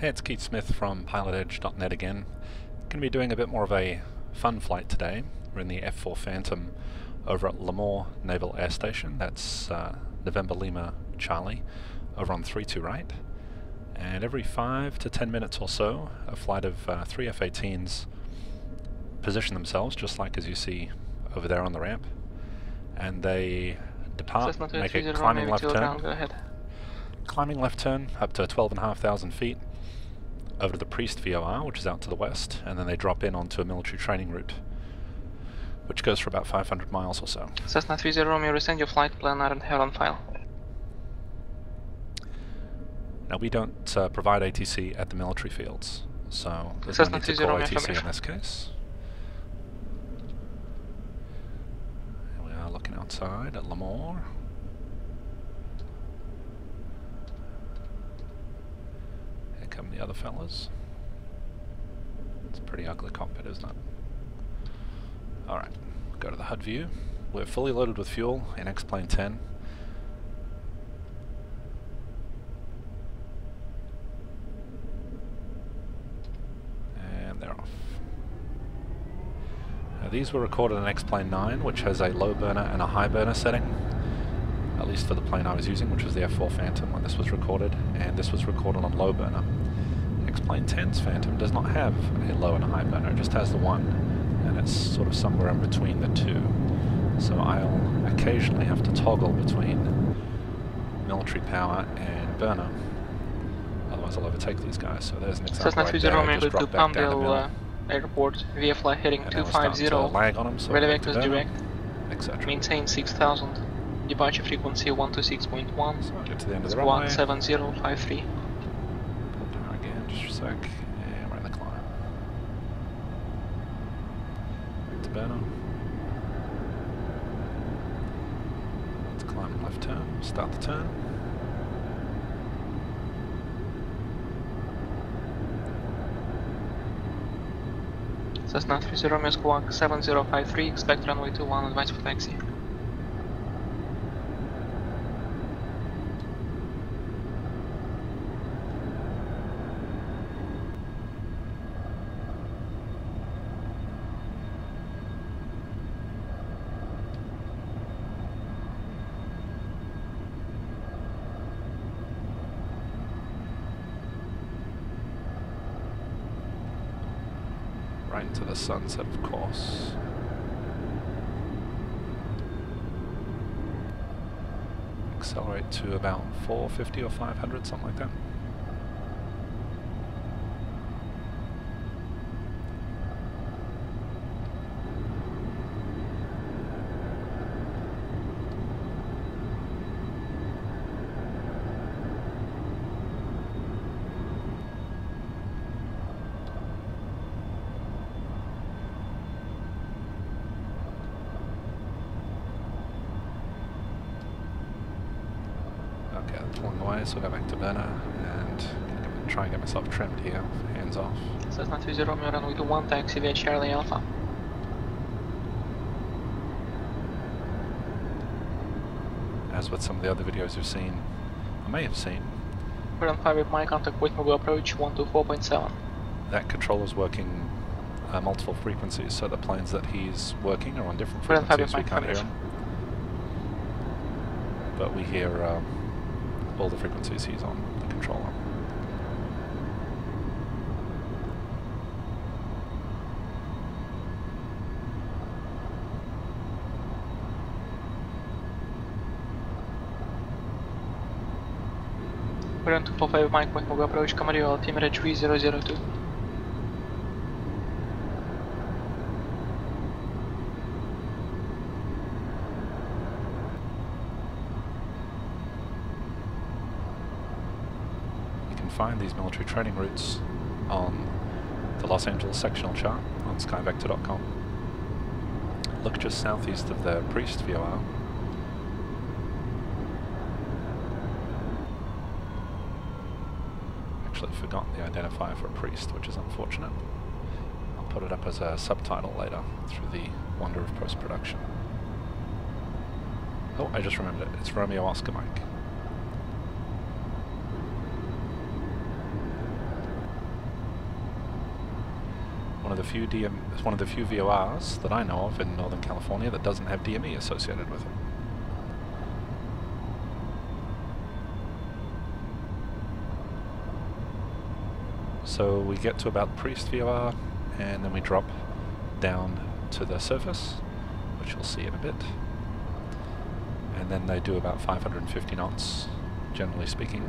Hey, it's Keith Smith from PilotEdge.net again. Going to be doing a bit more of a fun flight today. We're in the F-4 Phantom over at Lemoore Naval Air Station. That's November Lima Charlie over on 32 right. And every 5 to 10 minutes or so, a flight of 3 F-18's position themselves, just like as you see over there on the ramp. And they depart, make a climbing left turn. Go ahead. Climbing left turn up to 12,500 feet over to the Priest VOR, which is out to the west, and then they drop in onto a military training route, which goes for about 500 miles or so. Cessna 30 Romeo, resend your flight plan and have on file. Now we don't provide ATC at the military fields, so there's no need to call ATC in this case. Here we are looking outside at Lemoore. Here come the other fellas. It's a pretty ugly cockpit, isn't it? Alright, go to the HUD view. We're fully loaded with fuel in X-Plane 10. And they're off. Now these were recorded in X-Plane 9, which has a low burner and a high burner setting. At least for the plane I was using, which was the F-4 Phantom when this was recorded, and this was recorded on low burner. X-Plane 10's Phantom does not have a low and a high burner, it just has the one, and it's sort of somewhere in between the two. So I'll occasionally have to toggle between military power and burner, otherwise I'll overtake these guys. So there's an example right there. I just dropped back down the middle. Airport, via flight heading 250, lag on them, so radar vectors direct, etc. Maintain 6000, departure frequency 126.1, so I'll get to the end of the runway. 17053. Pull power again, just a sec, and we're in the climb. Back to burner. Let's climb left turn, start the turn. Cessna 30 Romeo Squawk 7053, expect runway 21, advise for taxi. Right into the sunset, of course. Accelerate to about 450 or 500, something like that. Okay, that's along the way, so I'll go back to burner and try and get myself trimmed here, hands off. Cessna 30 Romeo, runway 21, taxi via Charlie Alpha. As with some of the other videos you've seen, I may have seen. We're on 5 with my contact point mobile approach 124.7. That controller's working multiple frequencies, so the planes that he's working are on different frequencies, we can't hear him. But we hear all the frequencies he's on, the controller. We're on 245 Mike point mobile approach, Camarillo, altimeter 3002. Find these military training routes on the Los Angeles sectional chart on skyvector.com. Look just southeast of the Priest VOR. Actually forgot the identifier for Priest, which is unfortunate. I'll put it up as a subtitle later through the wonder of post-production. Oh, I just remembered it. It's Romeo Oscar Mike. of the few it's one of the few VORs that I know of in Northern California that doesn't have DME associated with it. So we get to about Priest VOR, and then we drop down to the surface, which you'll see in a bit. And then they do about 550 knots, generally speaking,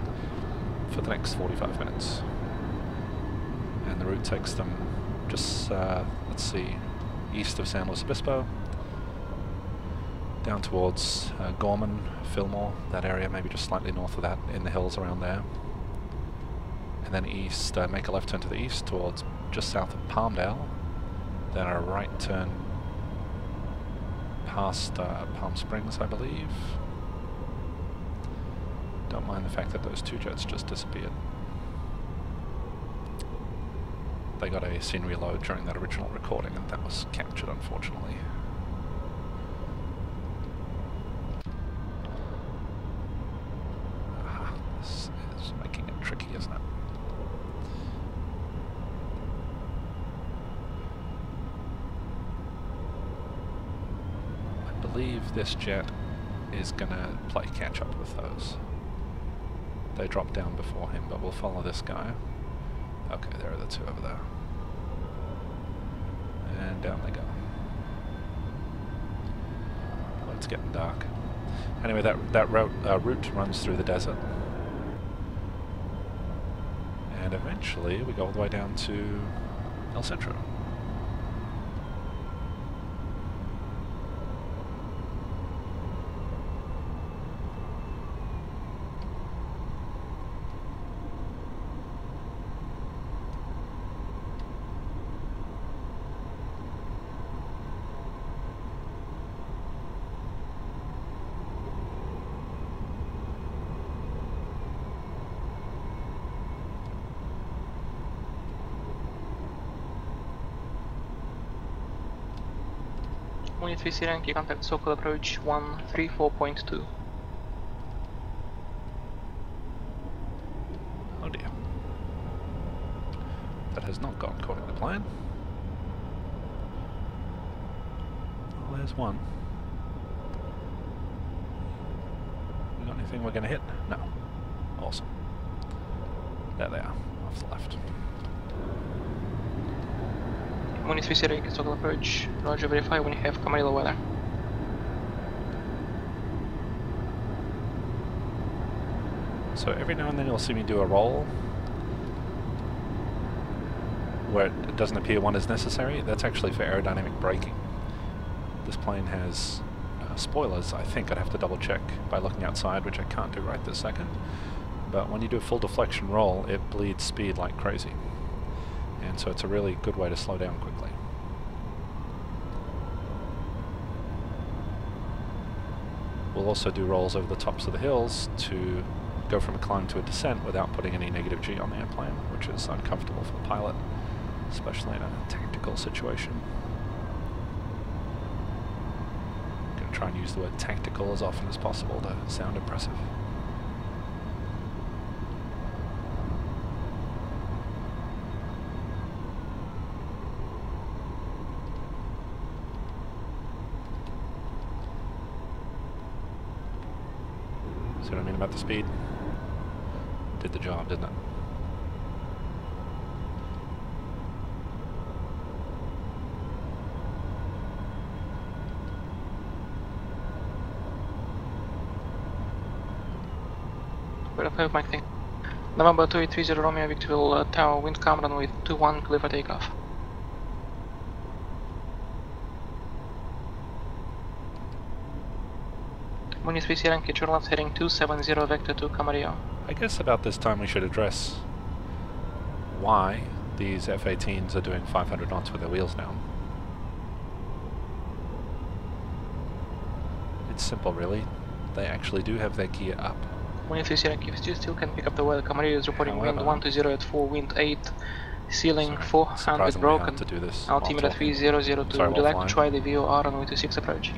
for the next 45 minutes. And the route takes them just, let's see, east of San Luis Obispo, down towards Gorman, Fillmore, that area, maybe just slightly north of that, in the hills around there. And then east, make a left turn to the east towards just south of Palmdale, then a right turn past Palm Springs, I believe. Don't mind the fact that those two jets just disappeared. They got a scene reload during that original recording and that was captured, unfortunately. This is making it tricky, isn't it? I believe this jet is gonna play catch up with those. They dropped down before him, but we'll follow this guy. Okay, there are the two over there. And down they go. Oh, it's getting dark. Anyway, that route runs through the desert. And eventually we go all the way down to El Centro. Unit VC Yankee, contact Sokol approach 134.2. Oh dear. That has not gone according to plan. Well, there's one. We got anything we're going to hit? No. Awesome. There they are, off the left. Unit VC Yankee, Sokol approach. Roger, verify when you have Camarillo weather. So every now and then you'll see me do a roll where it doesn't appear one is necessary. That's actually for aerodynamic braking. This plane has spoilers, I think. I'd have to double check by looking outside, which I can't do right this second. But when you do a full deflection roll, it bleeds speed like crazy. And so it's a really good way to slow down quickly. We'll also do rolls over the tops of the hills to go from a climb to a descent without putting any negative G on the airplane, which is uncomfortable for the pilot, especially in a tactical situation. I'm going to try and use the word tactical as often as possible to sound impressive. See what I mean about the speed? Did the job, didn't it? Verify my thing. November 2830 Romeo Victorville Tower, wind calm runway 21, clear for takeoff. Unit VC Yankee, turn left heading 270 vector to Camarillo. I guess about this time we should address why these F-18s are doing 500 knots with their wheels down. It's simple, really. They actually do have their gear up. Unit VC Yankee, if you still can pick up the weather, Camarillo is reporting wind 120 at 4, wind 8, ceiling 400 broken, to do this altimeter 3002, would you like to try the VOR on way 26 approach?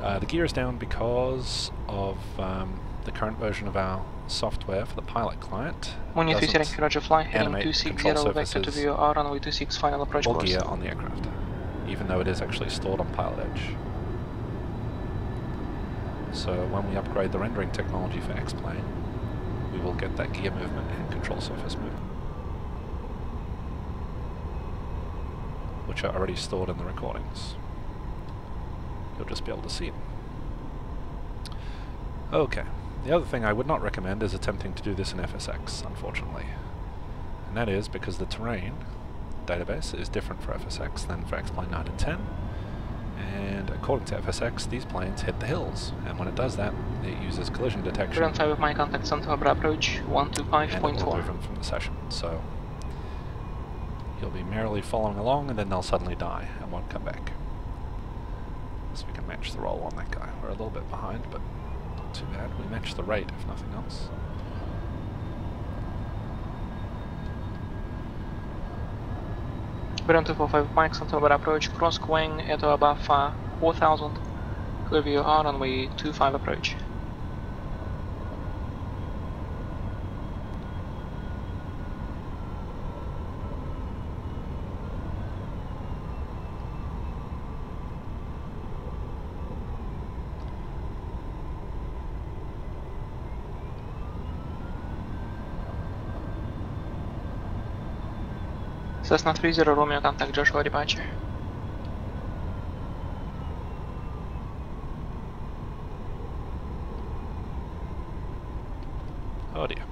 The gear is down because of the the current version of our software for the pilot client Unit 3 doesn't Sierra Roger Fly, heading animate the 260 control vector to surfaces VOR, runway 26, final approach or course. gear on the aircraft, even though it is actually stored on PilotEdge. So when we upgrade the rendering technology for X-Plane, we will get that gear movement and control surface movement, which are already stored in the recordings. You'll just be able to see them. Okay, the other thing I would not recommend is attempting to do this in FSX, unfortunately. And that is because the terrain database is different for FSX than for X-Plane 9 and 10. And according to FSX, these planes hit the hills, and when it does that, it uses collision detection. Current 5 of my contact, Centro approach, 125.4. And it will remove them from the session, so you'll be merrily following along, and then they'll suddenly die and won't come back. So we can match the roll on that guy. We're a little bit behind, but not too bad. We match the rate, if nothing else. Brent 245 Mike, Centro approach, cross wing at above 4000, clear VOR, runway 25 approach. Cessna 30 Romeo, contact Joshua, departure. Oh dear.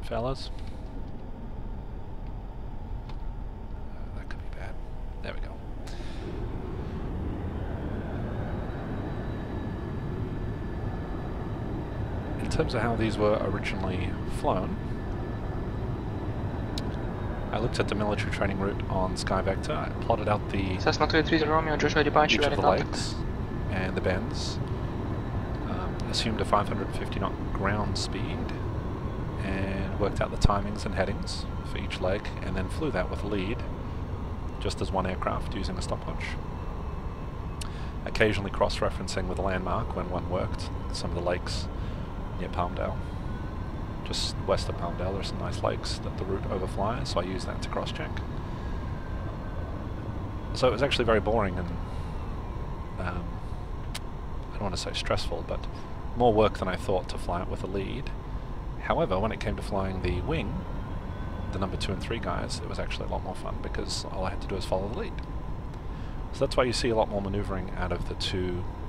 Fellas? That could be bad. There we go. In terms of how these were originally flown, I looked at the military training route on SkyVector. I plotted out the Cessna 230 Romeo, Joshua, departure, each of the contact. lakes and the bends. Assumed a 550 knot ground speed and worked out the timings and headings for each leg, and then flew that with a lead, just as one aircraft using a stopwatch. Occasionally cross-referencing with a landmark when one worked. Some of the lakes near Palmdale. Just west of Palmdale, there's some nice lakes that the route overflies, so I use that to cross-check. So it was actually very boring and, I don't want to say stressful, but more work than I thought to fly it with a lead. However, when it came to flying the wing, the number 2 and 3 guys, it was actually a lot more fun because all I had to do is follow the lead. So that's why you see a lot more maneuvering out of the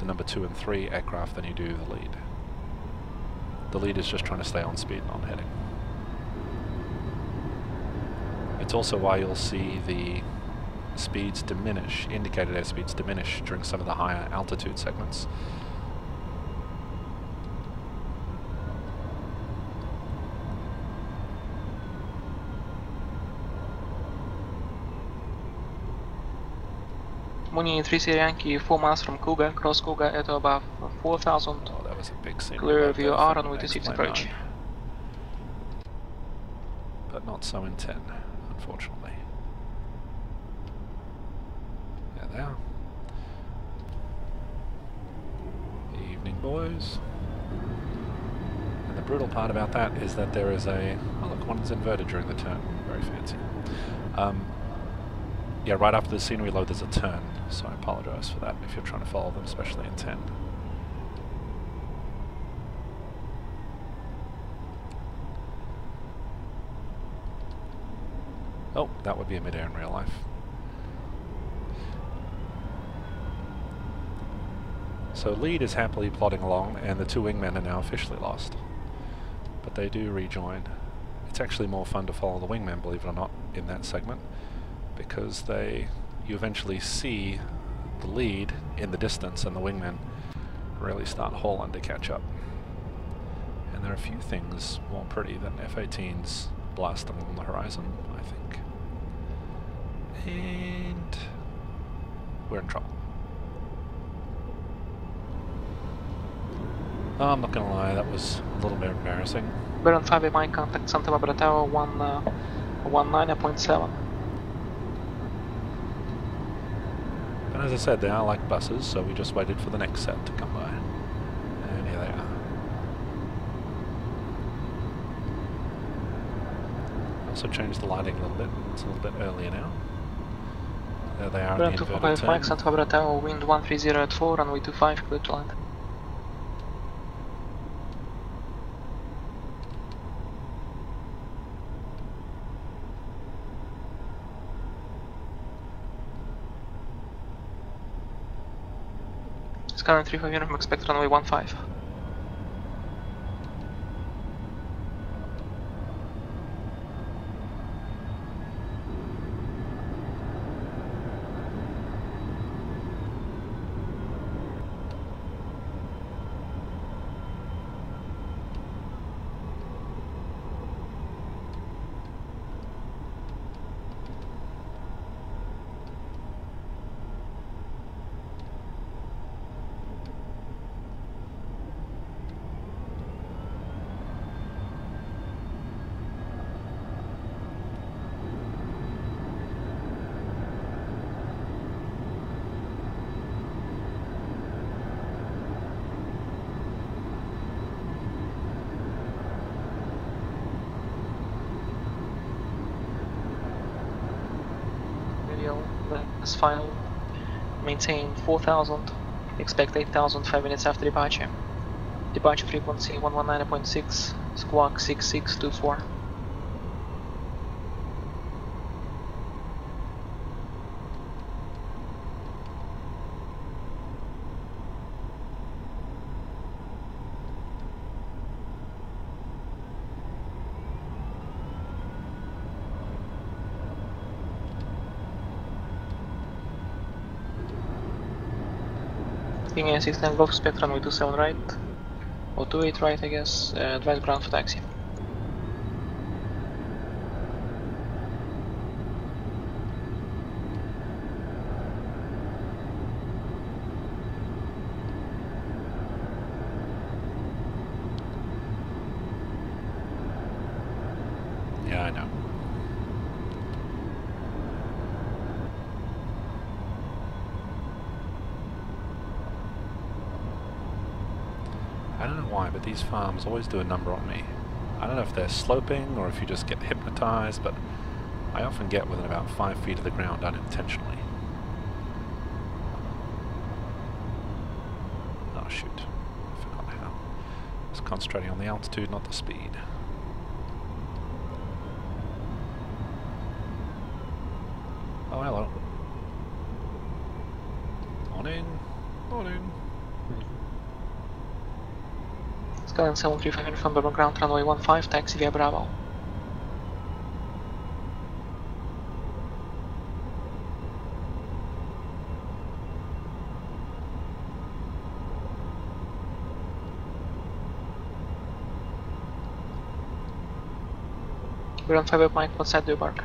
number 2 and 3 aircraft than you do the lead. The lead is just trying to stay on speed and on heading. It's also why you'll see the speeds diminish, indicated airspeeds diminish during some of the higher altitude segments. Muni 3 Yankee, 4 miles from Cougar, cross Cougar at above 4000. Oh, that was a big scene. Clear VOR, runway 26 approach. But not so in 10, unfortunately. There they are. Evening, boys. And the brutal part about that is that there is a... Oh look, one's inverted during the turn. Very fancy. Yeah, right after the scenery load there's a turn, so I apologize for that if you're trying to follow them, especially in 10. Oh, that would be a mid-air in real life. So lead is happily plodding along, and the 2 wingmen are now officially lost. But they do rejoin. It's actually more fun to follow the wingmen, believe it or not, in that segment, because you eventually see the lead in the distance and the wingmen really start hauling to catch up. And there are a few things more pretty than F-18's blasting on the horizon, I think. And we're in trouble. I'm not gonna lie, that was a little bit embarrassing. Baron 5 at my contact Santa Barbara Tower 19.7. And as I said, they are like buses, so we just waited for the next set to come by. And here they are. Also changed the lighting a little bit. It's a little bit earlier now. There they are Baron in the 245 inverted Mike turn. Santa Barbara Tower, wind 130 at 4, runway 25, clear to land. Current 35 uniform, expect runway 15. As final, maintain 4000, expect 8000 5 minutes after departure. Departure frequency 119.6, squawk 6624. King A-16 Golf Spectre runway 27 right, or 28 right I guess, advise ground for taxi. Yeah, I know. I don't know why, but these farms always do a number on me. I don't know if they're sloping or if you just get hypnotized, but I often get within about 5 feet of the ground unintentionally. Oh shoot, I forgot how. I was concentrating on the altitude, not the speed. Oh, hello. Morning. Morning. Skyline 735 from Bourbon ground runway 15, taxi via Bravo. We're on 5 up Mike, what side do you park?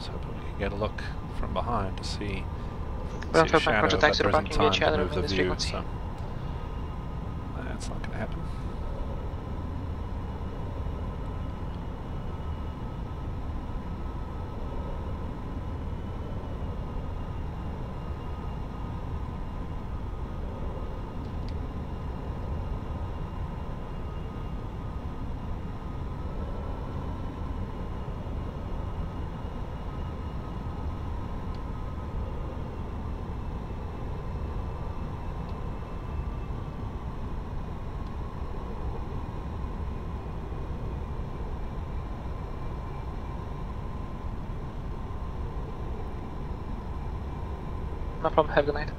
So hoping we can get a look from behind to see, We're on see a 5 Mike, shadow, Roger but taxi there isn't parking via time to shadow move in the this view, frequency. so that's not going to happen. No problem, have a good night.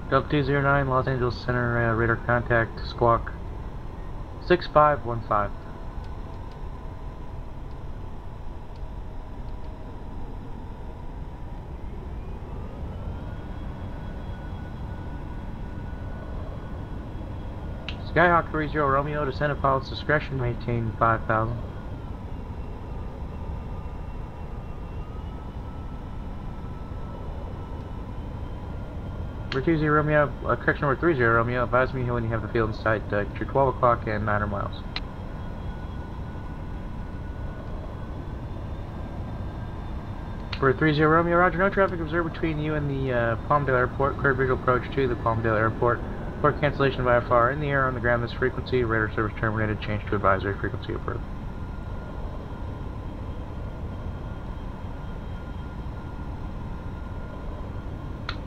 Delta 209, Los Angeles Center, radar contact, squawk 6515. Skyhawk 30 Romeo, descend at pilot's discretion, maintain 5,000. Number 20 Romeo, correction number 30 Romeo, advise me when you have the field in sight, get your 12 o'clock and 900 miles. For 30 Romeo, roger, no traffic observed between you and the Palmdale Airport, clear visual approach to the Palmdale Airport. Report cancellation by F-4 in the air on the ground this frequency, radar service terminated, change to advisory frequency approved.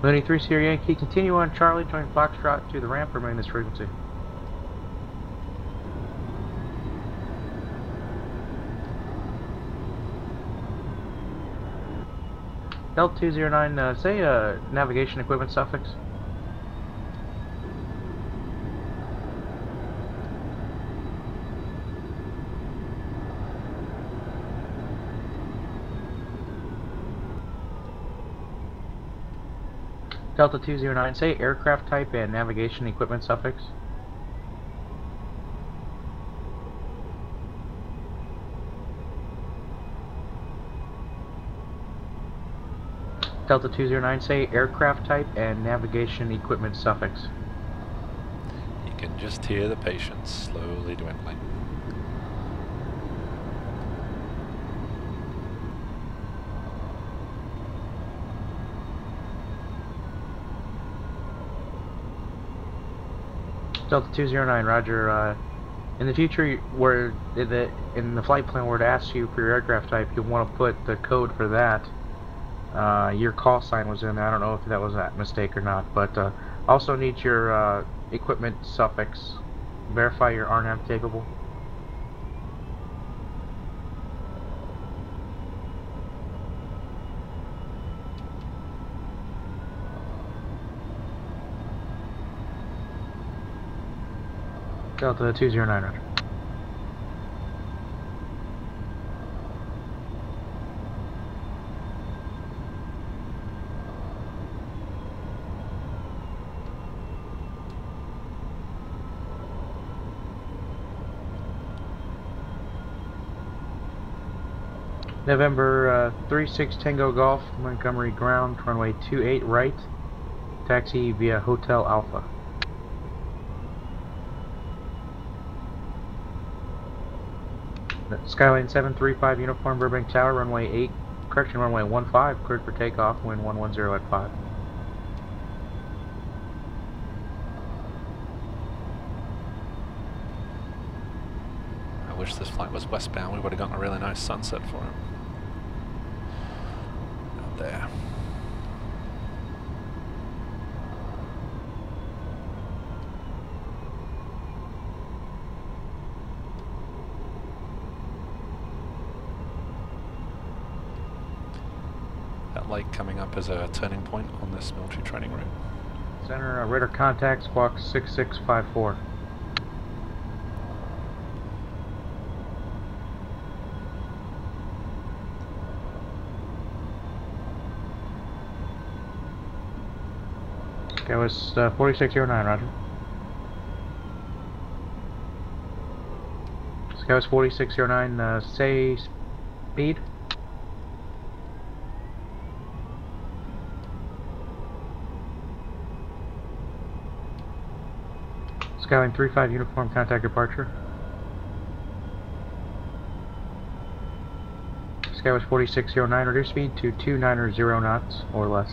Looney 3 Sierra Yankee, continue on Charlie, join Foxtrot to the ramp, remain this frequency. Delta 209, say navigation equipment suffix. Delta 209, say aircraft type and navigation equipment suffix. Delta 209, say aircraft type and navigation equipment suffix. You can just hear the patience slowly dwindling. Delta 209, roger. In the future, where in the flight plan where it asks you for your aircraft type, you'll want to put the code for that. Your call sign was in there. I don't know if that was a mistake or not, but also need your equipment suffix. Verify your RNAV capable. Delta 209, roger. November 36 Tango Golf, Montgomery Ground, runway 28 right, taxi via Hotel Alpha. Skyline 735 Uniform Burbank Tower, runway 8, correction, runway 15, cleared for takeoff, wind 110 at 5. I wish this flight was westbound, we would have gotten a really nice sunset for him. Out there. That lake coming up as a turning point on this military training route. Center, radar contact, squawk 6654. Okay, it was 4609, roger. Sky was 4609, say speed. Skyline 35 uniform, contact departure. Sky was 4609, reduce speed to 290 knots or less.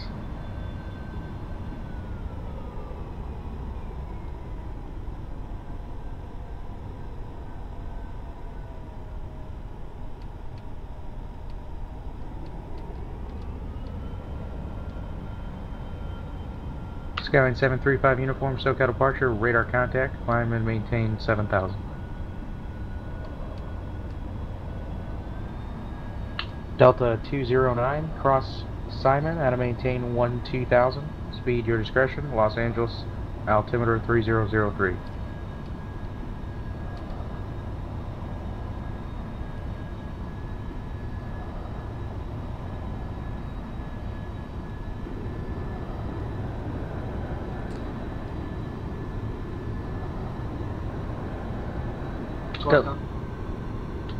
Skyline 735 uniform, SoCal departure, radar contact, climb and maintain 7,000. Delta 209, cross Simon, out of maintain 12,000, speed your discretion, Los Angeles, altimeter 3003.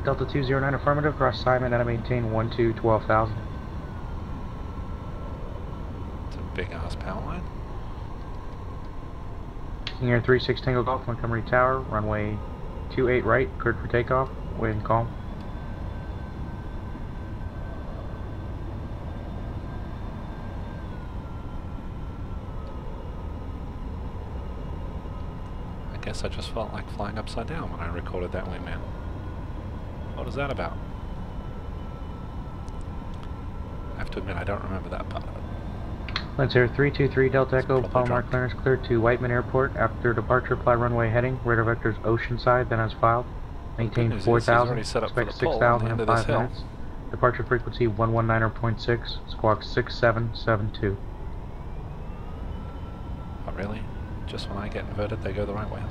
Delta 209 affirmative, cross assignment and maintain 12,000. It's a big ass power line. King Air 36 Tango Golf, Montgomery Tower, runway 28 right, cleared for takeoff, wind calm. I guess I just felt like flying upside down when I recorded that wingman. What is that about? I have to admit I don't remember that part of it. Lens Air 323 Delta Echo, Palomar clearance cleared to Whiteman Airport. After departure, fly runway heading, radar vectors Oceanside, then as filed. Maintain 4,000, expect 6,000 in 5 minutes. Departure frequency 119.6, squawk 6772. Oh really? Just when I get inverted they go the right way up.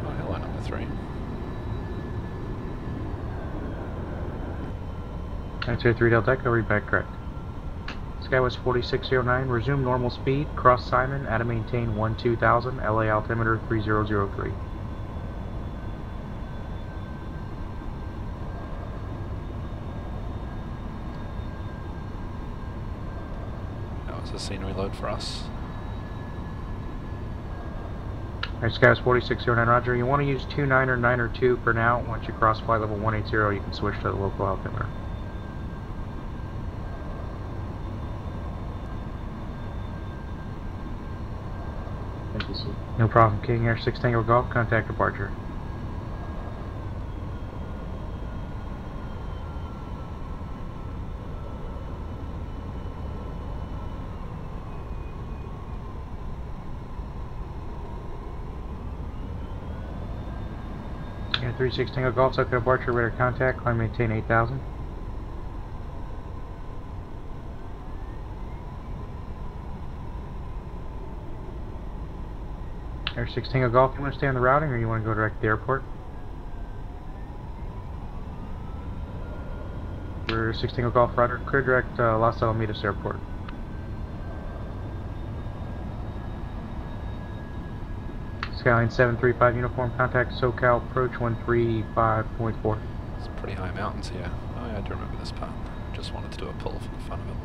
Oh, hello number 3. Answer 3 Delta Echo, read back correct. Skywest 4609, resume normal speed, cross Simon, at a maintain 12,000, LA altimeter 3003. That was a scenery load for us. Alright, Skywest 4609, roger. You want to use 29 or 902 for now. Once you cross flight level 180, you can switch to the local altimeter. No problem. King Air 6 Tango Golf, contact departure. Air 36 Tango Golf, SoCal departure, radar contact, climb maintain 8,000. Air 6 Tango Golf, you want to stay on the routing or you want to go direct to the airport? We're 6 Tango Golf, roger, clear direct Los Alamitos Airport. Skyline 735 uniform, contact SoCal approach 135.4. It's pretty high mountains here. Oh yeah, I do remember this part. Just wanted to do a pull for the fun of it.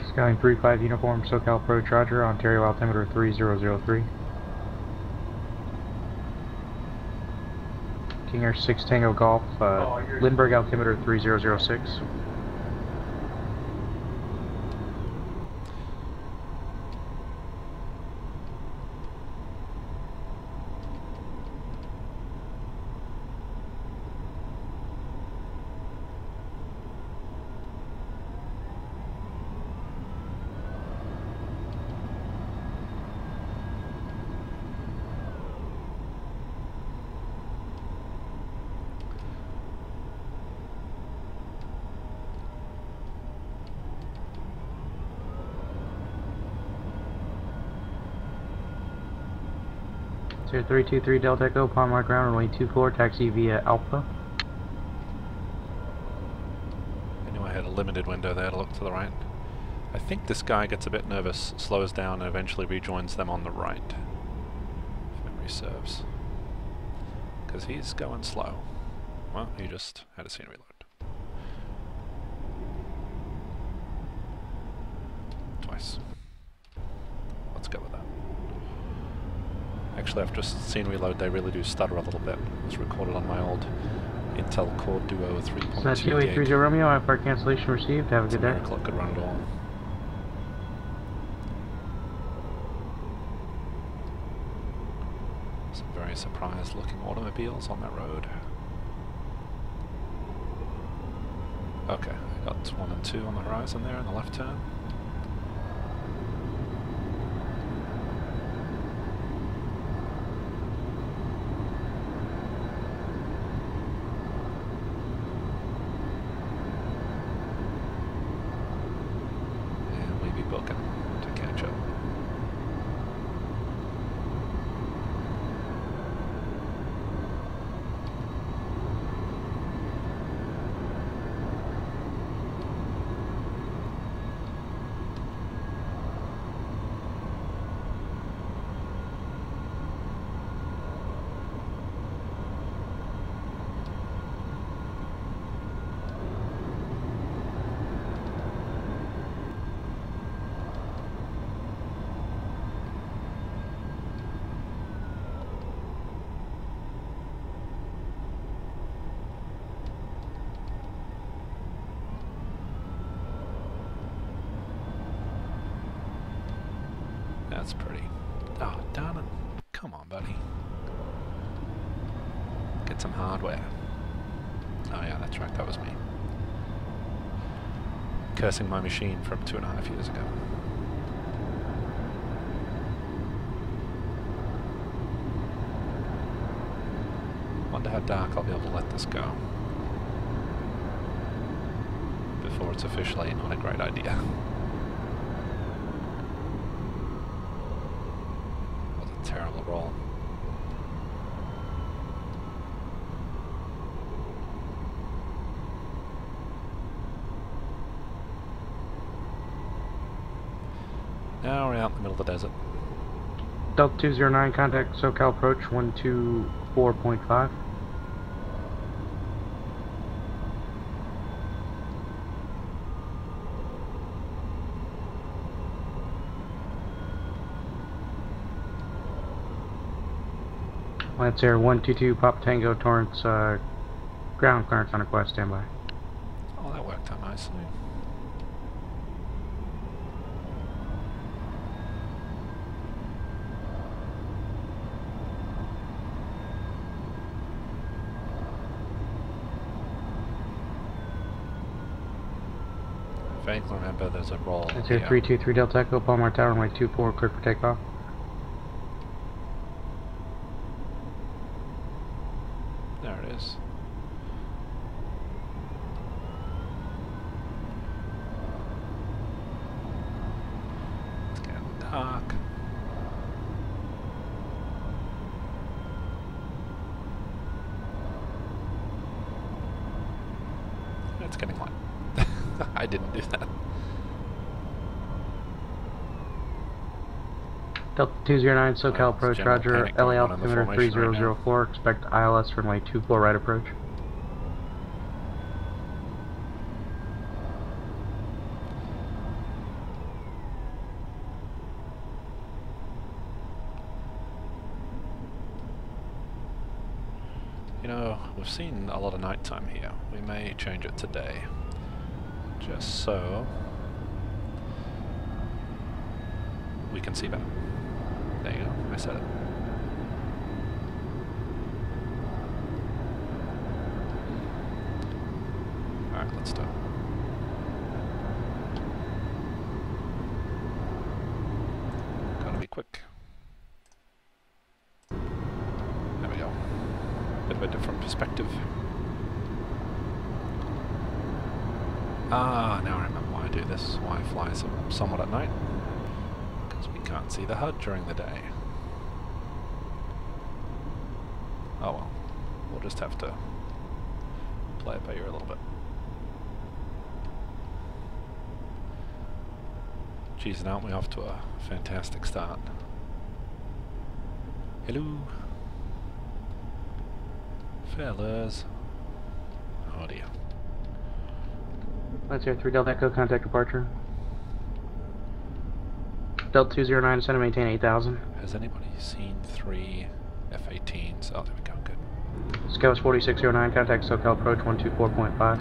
Skyline 35 uniform, SoCal approach, roger, Ontario altimeter 3003. King Air 6 Tango Golf, Lindbergh altimeter 3006. Sir 323 Delta Echo, Palomar ground, runway 24, taxi via Alpha. I knew I had a limited window there to look to the right. I think this guy gets a bit nervous, slows down, and eventually rejoins them on the right. If memory serves. Because he's going slow. Well, he just had a scenery load. Twice. Let's go with that. Actually, after scenery load, they really do stutter a little bit. It was recorded on my old Intel Core Duo 3.2. So that's 2830 Romeo, IFR cancellation received. Have a good day. Miracle it could run it all. Some very surprised looking automobiles on that road. Okay, I got 1 and 2 on the horizon there in the left turn. That's pretty. Oh, darn it. Come on, buddy. Get some hardware. Oh yeah, that's right, that was me. Cursing my machine from 2.5 years ago. Wonder how dark I'll be able to let this go before it's officially not a great idea. What a terrible roll. Now we're out in the middle of the desert. Delta 209, contact SoCal approach 124.5. Lance Air 122, Pop Tango Torrance, ground clearance on request, standby. Oh, that worked out nicely. Vaguely remember there's a roll. Lance Air 323, Delta Echo, Palomar Tower, runway 24, cleared for takeoff. There it is. It's getting dark. It's getting light. I didn't do that. Delta 209, SoCal approach, roger, LA altimeter 3004, expect ILS runway 24 right approach. You know, we've seen a lot of nighttime here. We may change it to day. Just so we can see better. There you go, I said it. Alright, let's do it. Gotta be quick. There we go. Bit of a different perspective. Ah, now I remember why I do this, why I fly somewhat at night. Because we can't see the HUD during the day. Oh well, we'll just have to play it by ear a little bit. Geez, and aren't we off to a fantastic start? Hello, fellas. Oh dear. Let's hear 3 Delta Echo, contact departure. Delta 209, descend and maintain 8,000. Has anybody seen 3 F-18's? Oh, there we go, good. Scouts 4609, contact SoCal approach 124.5.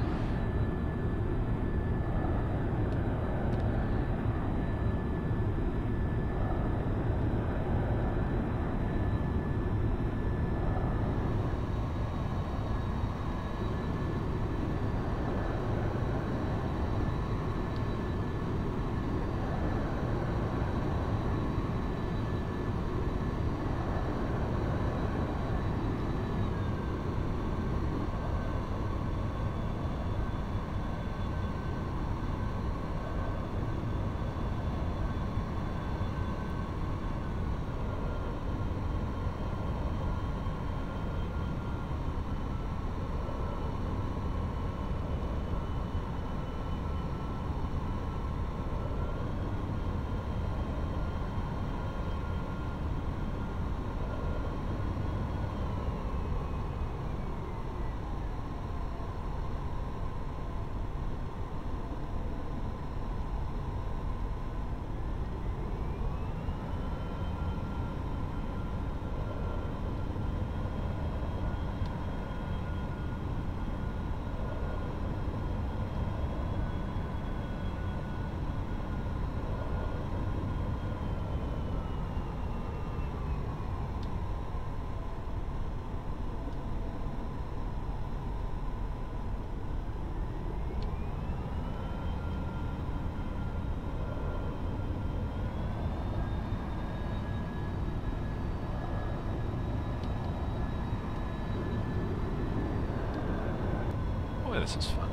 this is fun.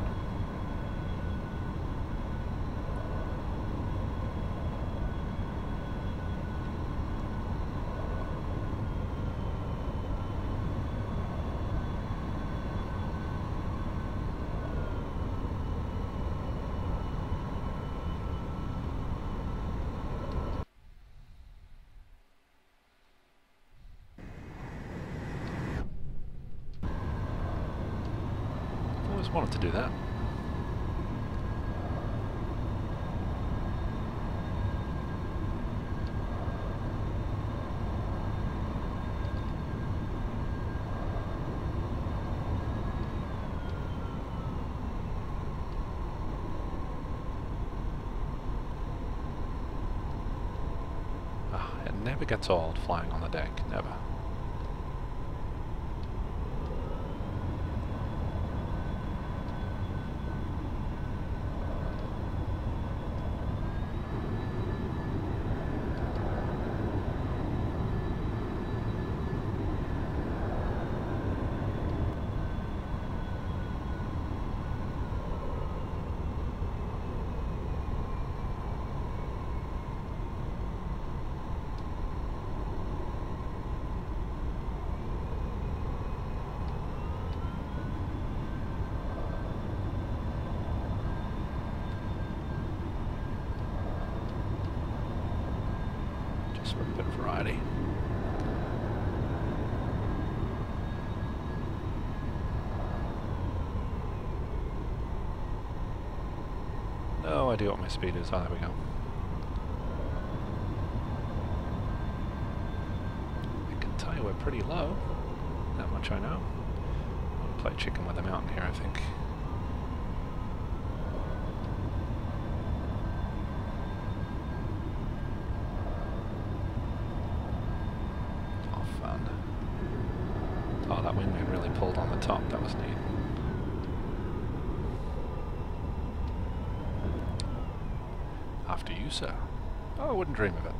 Always wanted to do that. It never gets old flying on the deck, never. For a bit of variety. No idea what my speed is. Oh, there we go. I can tell you we're pretty low. That much I know. I'll play chicken with the mountain here, I think. Oh, that wingman really pulled on the top. That was neat. After you, sir. Oh, I wouldn't dream of it.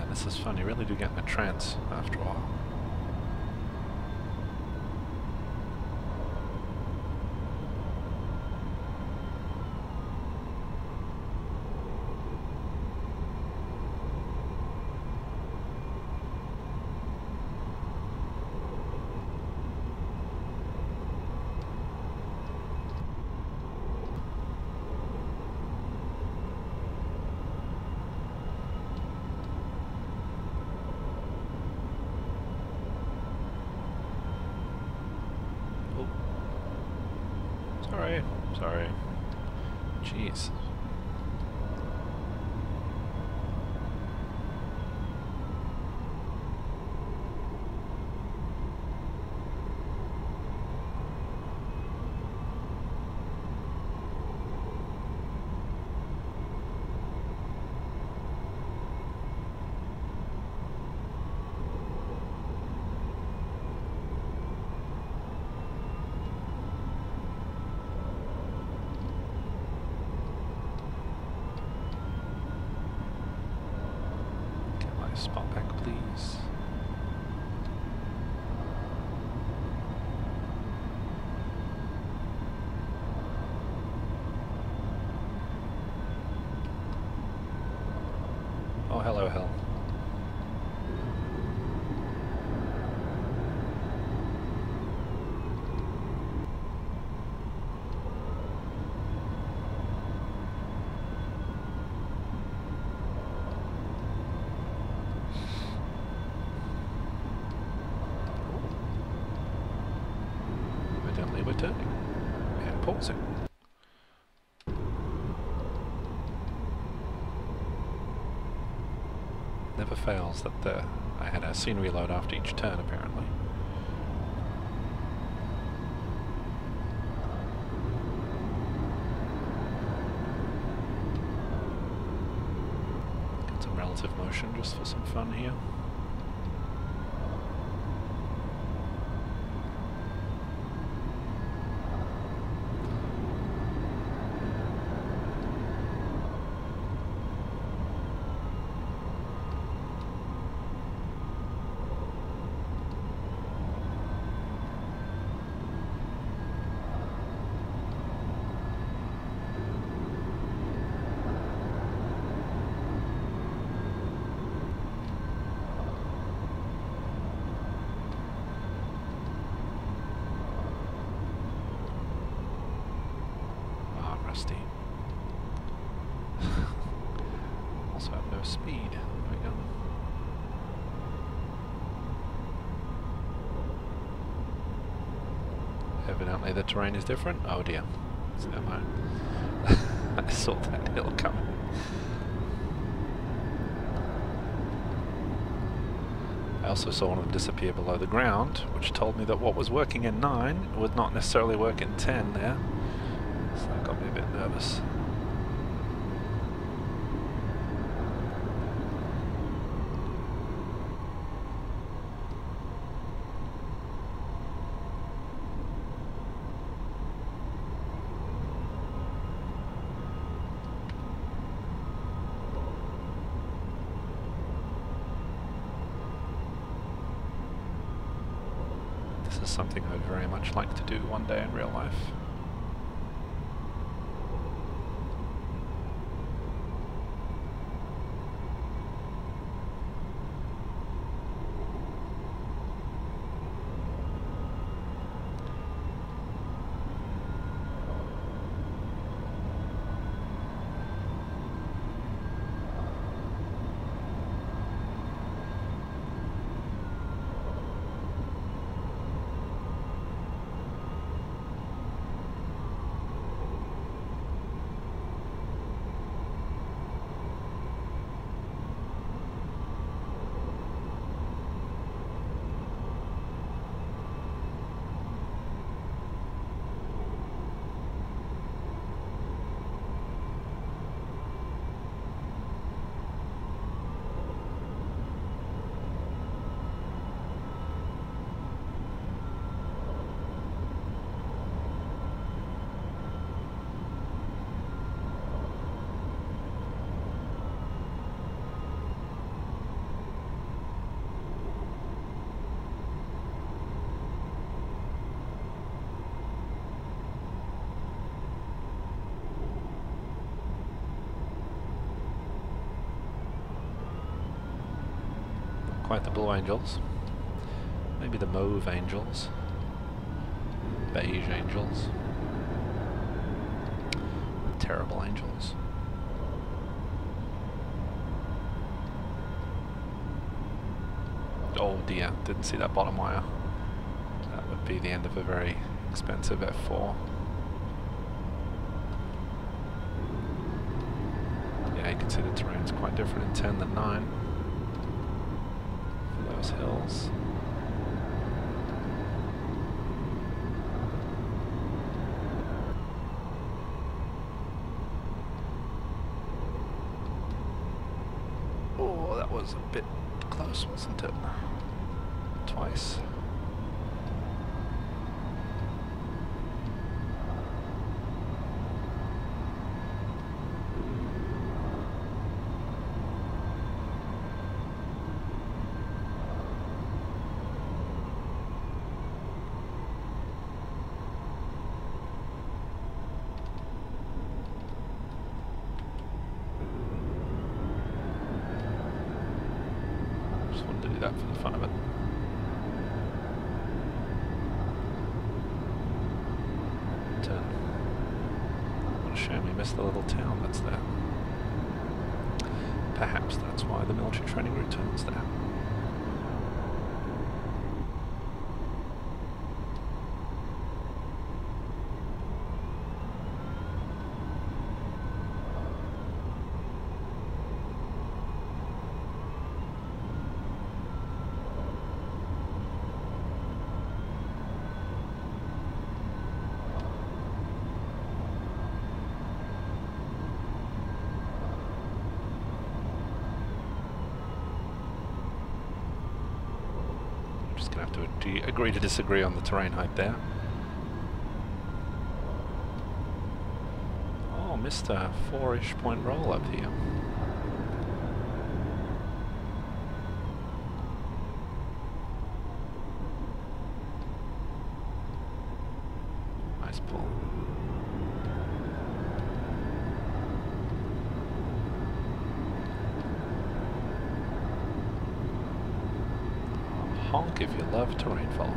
This is fun, you really do get in a trance after a while. Sorry. Jeez. Spot back, please. Oh, hello, hell. closing. Never fails that I had a scenery load after each turn, apparently. Get some relative motion just for some fun here. Also have no speed. There we go. Evidently the terrain is different. Oh dear. So I saw that hill coming. I also saw one of them disappear below the ground, which told me that what was working in 9 would not necessarily work in 10 there. So that got me a bit nervous. This is something I would very much like to do one day in real life. Quite the blue angels. Maybe the mauve angels. Beige angels. Terrible angels. Oh dear, didn't see that bottom wire. That would be the end of a very expensive F-4. Yeah, you can see the terrain's quite different in 10 than 9. Those hills. Oh, that was a bit close, wasn't it? Twice. That for the fun of it. What a shame we missed the little town that's there. Perhaps that's why the military training route turns there. just gonna have to agree to disagree on the terrain height there. Oh, missed a 4-ish point roll up here. Nice pull. Honk if you love terrain following.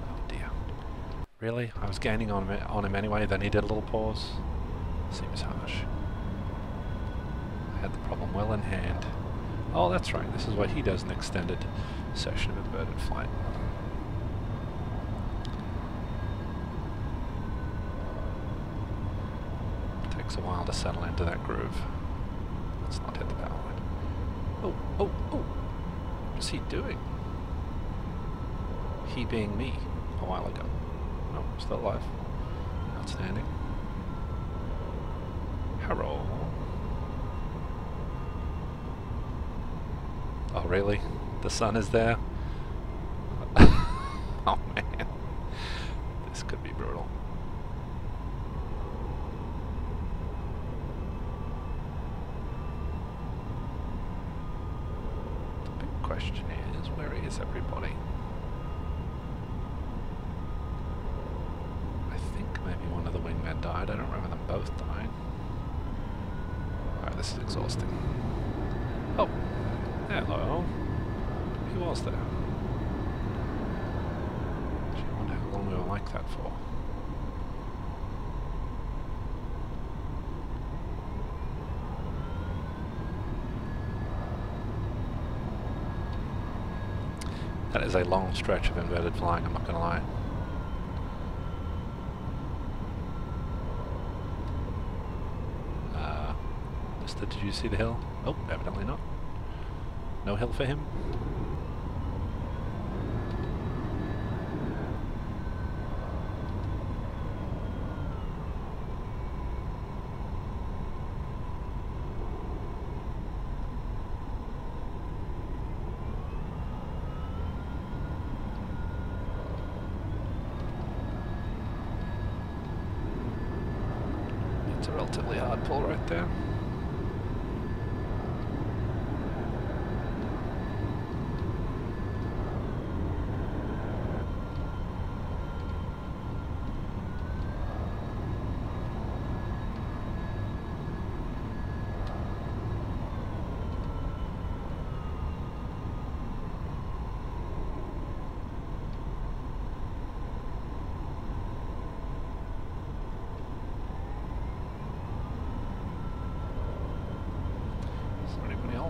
Oh dear. Really? I was gaining on him anyway, then he did a little pause. Seems harsh. I had the problem well in hand. Oh, that's right. This is what he does an extended session of inverted flight. Takes a while to settle into that groove. Let's not hit the power line. Oh, oh, oh! What's he doing? He being me a while ago. No, still alive. Outstanding. Hello. Oh, really? The sun is there? Oh, man. This could be brutal. Question is, where is everybody? I think maybe one of the wingmen died. I don't remember them both dying. Alright, this is exhausting. Oh, hello. He was there. Gee, I wonder how long we were like that for. That is a long stretch of inverted flying, I'm not going to lie. Did you see the hill? Oh, evidently not. No hill for him. It's a relatively hard pull right there.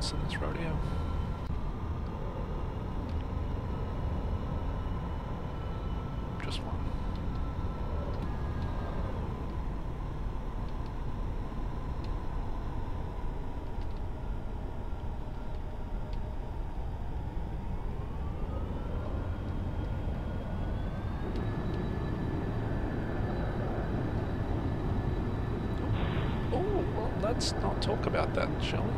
In this rodeo. Just one. Oh, well, let's not talk about that, shall we?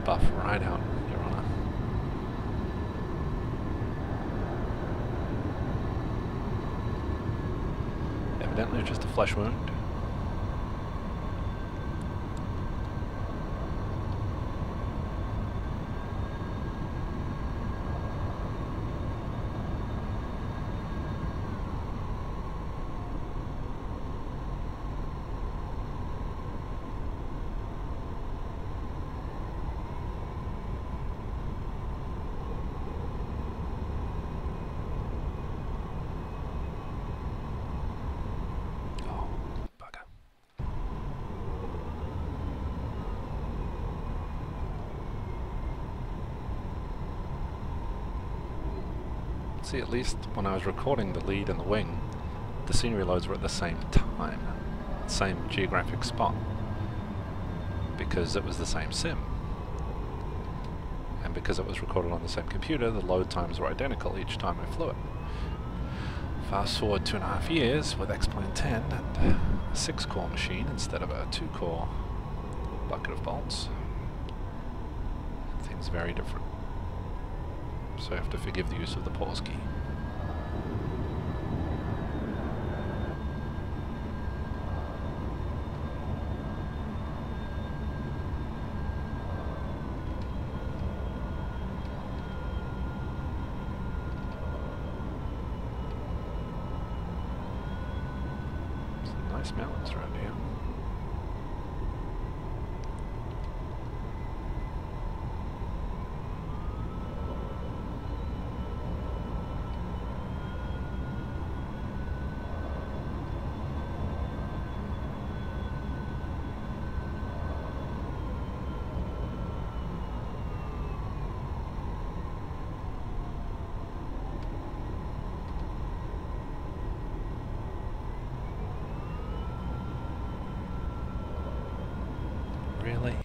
Buff right out, Your Honor. Evidently just a flesh wound. See, at least when I was recording the lead and the wing, the scenery loads were at the same time, same geographic spot, because it was the same sim. And because it was recorded on the same computer, the load times were identical each time I flew it. Fast forward 2.5 years with X-Plane 10 and a 6-core machine instead of a 2-core bucket of bolts. Things are very different. So you have to forgive the use of the pause key. Nice mountains around here. Really?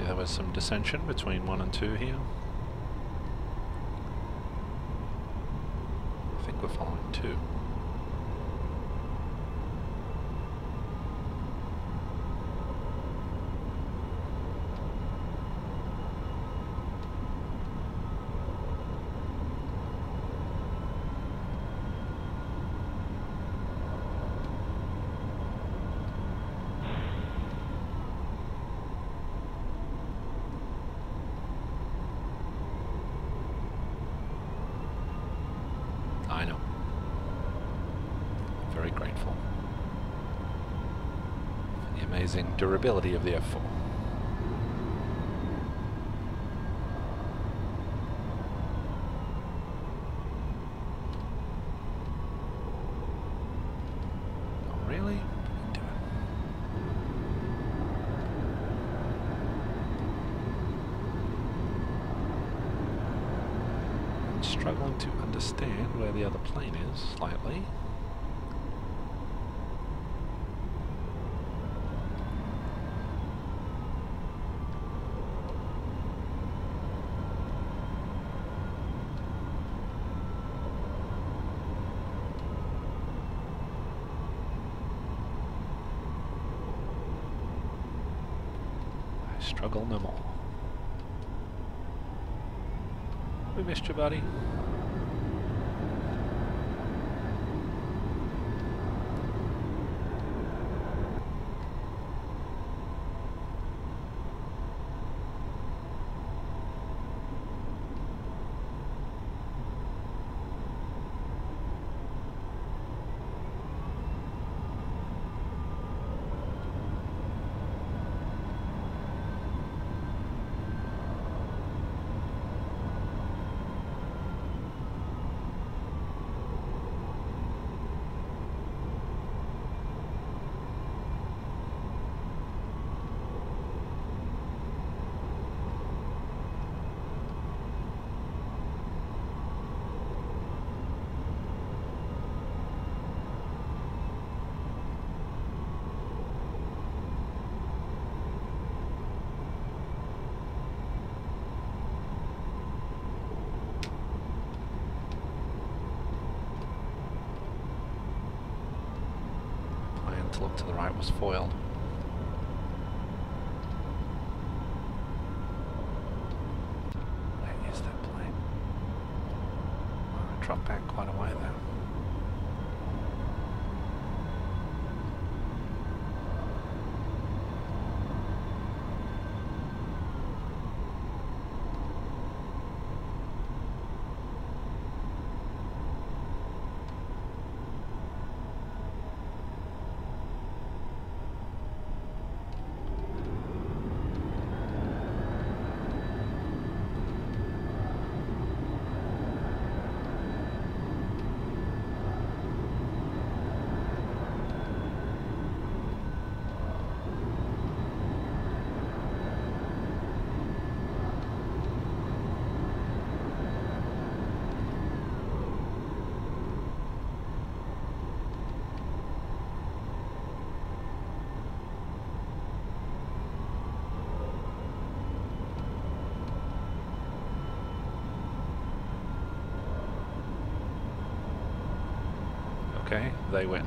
There was some dissension between 1 and 2 here. I think we're following 2. I know. I'm very grateful for the amazing durability of the F-4. Oh, really? What are you doing? I'm struggling to understand where the other plane is slightly. I struggle no more. We missed you, buddy. To look to the right was foiled. Where is that plane? Oh, it dropped back quite a way there. Okay, they win.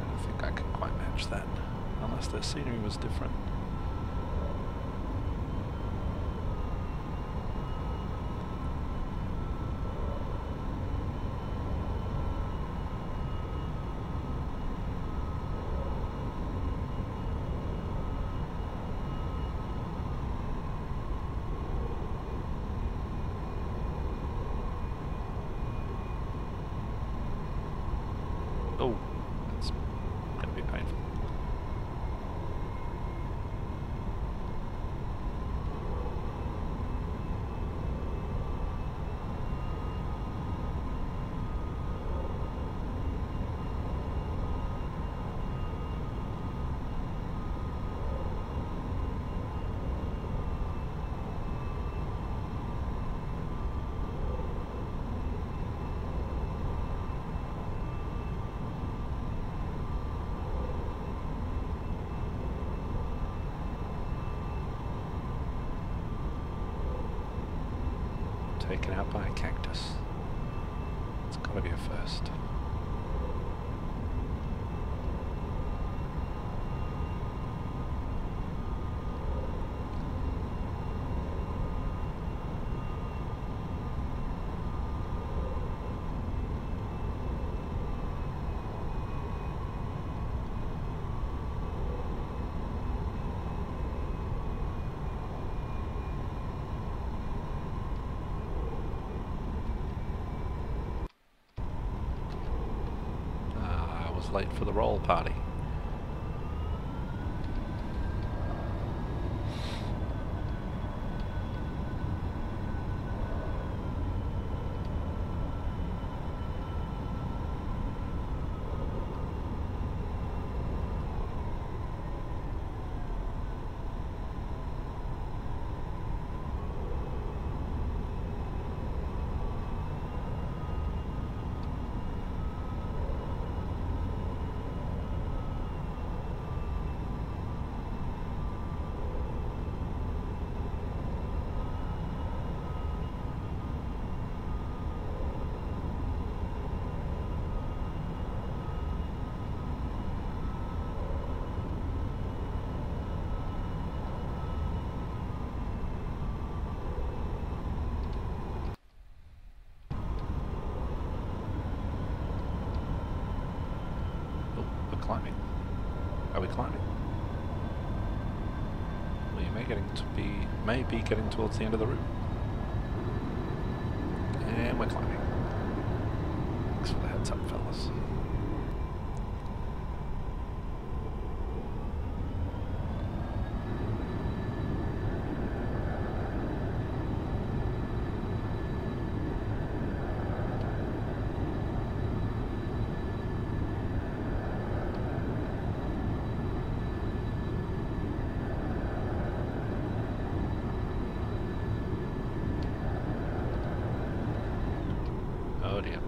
I don't think I can quite match that, unless their scenery was different. Oh, that's going to be painful. Taken out by a cactus. It's got to be a first. Late for the roll party. Climbing. Are we climbing? We may be getting towards the end of the route. And we're climbing. Thanks for the heads up, fellas. Oh dear.